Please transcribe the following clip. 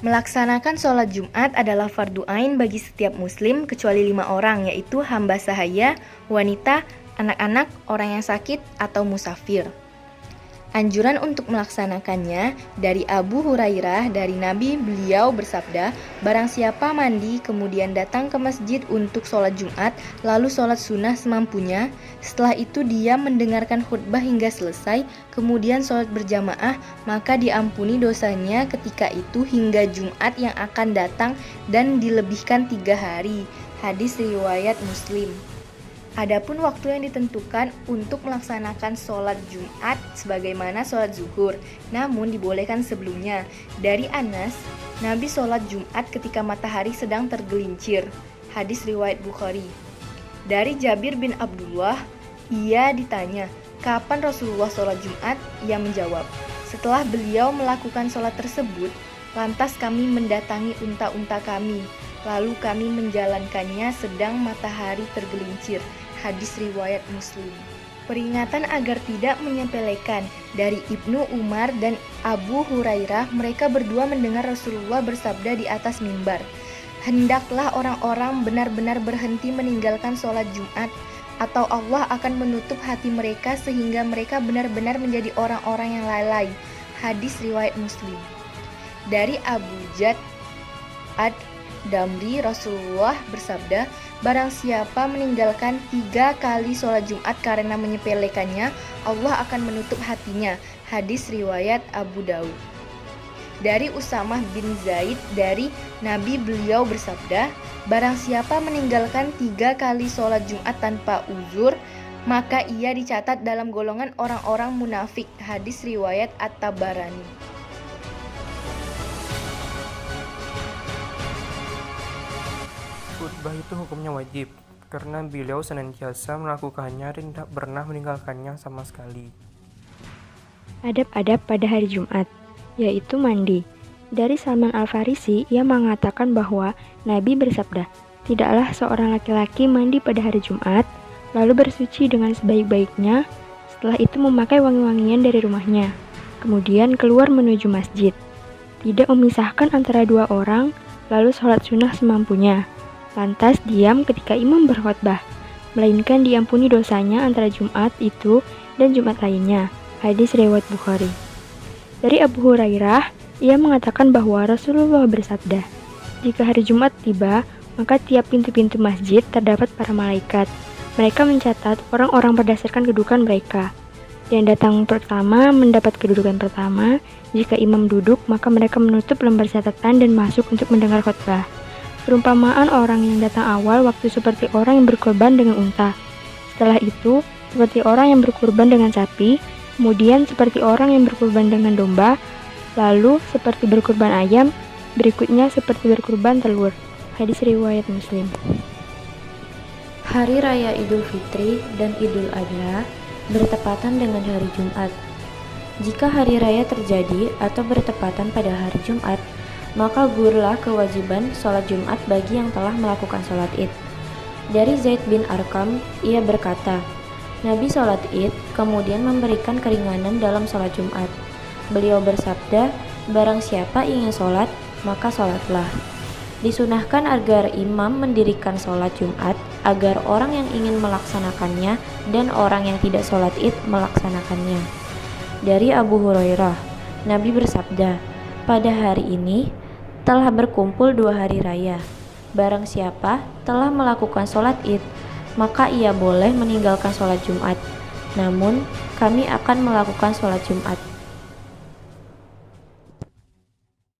Melaksanakan sholat Jumat adalah fardu ain bagi setiap muslim kecuali 5 orang, yaitu hamba sahaya, wanita, anak-anak, orang yang sakit, atau musafir. Anjuran untuk melaksanakannya dari Abu Hurairah dari Nabi, beliau bersabda, barang siapa mandi kemudian datang ke masjid untuk sholat Jumat, lalu sholat sunnah semampunya, setelah itu dia mendengarkan khutbah hingga selesai, kemudian sholat berjamaah, maka diampuni dosanya ketika itu hingga Jumat yang akan datang dan dilebihkan 3 hari. Hadis riwayat Muslim. Adapun waktu yang ditentukan untuk melaksanakan sholat Jumat sebagaimana sholat zuhur, namun dibolehkan sebelumnya. Dari Anas, Nabi sholat Jumat ketika matahari sedang tergelincir. Hadis riwayat Bukhari. Dari Jabir bin Abdullah, ia ditanya, kapan Rasulullah sholat Jumat? Ia menjawab, setelah beliau melakukan sholat tersebut, lantas kami mendatangi unta-unta kami, lalu kami menjalankannya sedang matahari tergelincir. Hadis riwayat Muslim. Peringatan agar tidak menyepelekan dari Ibnu Umar dan Abu Hurairah, mereka berdua mendengar Rasulullah bersabda di atas mimbar, hendaklah orang-orang benar-benar berhenti meninggalkan sholat Jumat, atau Allah akan menutup hati mereka sehingga mereka benar-benar menjadi orang-orang yang lalai. Hadis riwayat Muslim. Dari Abu Jad Ad-Damri, Rasulullah bersabda, barang siapa meninggalkan 3 kali sholat Jumat karena menyepelekannya, Allah akan menutup hatinya. Hadis riwayat Abu Daud. Dari Usamah bin Zaid dari Nabi, beliau bersabda, barang siapa meninggalkan 3 kali sholat Jumat tanpa uzur, maka ia dicatat dalam golongan orang-orang munafik. Hadis riwayat At-Tabarani. Khutbah itu hukumnya wajib, karena beliau senantiasa melakukannya dan tidak pernah meninggalkannya sama sekali. Adab-adab pada hari Jumat, yaitu mandi. Dari Salman Al-Farisi, ia mengatakan bahwa Nabi bersabda, tidaklah seorang laki-laki mandi pada hari Jumat, lalu bersuci dengan sebaik-baiknya, setelah itu memakai wangi-wangian dari rumahnya, kemudian keluar menuju masjid. Tidak memisahkan antara 2 orang, lalu sholat sunnah semampunya. Lantas diam ketika imam berkhutbah, melainkan diampuni dosanya antara Jumat itu dan Jumat lainnya. Hadis riwayat Bukhari. Dari Abu Hurairah, ia mengatakan bahwa Rasulullah bersabda, jika hari Jumat tiba, maka tiap pintu-pintu masjid terdapat para malaikat. Mereka mencatat orang-orang berdasarkan kedudukan mereka. Yang datang pertama mendapat kedudukan pertama. Jika imam duduk, maka mereka menutup lembar catatan dan masuk untuk mendengar khutbah. Perumpamaan orang yang datang awal waktu seperti orang yang berkorban dengan unta. Setelah itu, seperti orang yang berkorban dengan sapi, kemudian seperti orang yang berkorban dengan domba, lalu seperti berkorban ayam, berikutnya seperti berkorban telur. Hadis riwayat Muslim. Hari Raya Idul Fitri dan Idul Adha bertepatan dengan hari Jumat. Jika hari raya terjadi atau bertepatan pada hari Jumat, maka gugurlah kewajiban sholat Jumat bagi yang telah melakukan sholat Id. Dari Zaid bin Arqam, ia berkata, Nabi sholat Id, kemudian memberikan keringanan dalam sholat Jumat. Beliau bersabda, barang siapa ingin sholat, maka sholatlah. Disunahkan agar imam mendirikan sholat Jumat, agar orang yang ingin melaksanakannya dan orang yang tidak sholat Id melaksanakannya. Dari Abu Hurairah, Nabi bersabda, pada hari ini telah berkumpul 2 hari raya. Barang siapa telah melakukan sholat Id, maka ia boleh meninggalkan sholat Jumat. Namun, kami akan melakukan sholat Jumat.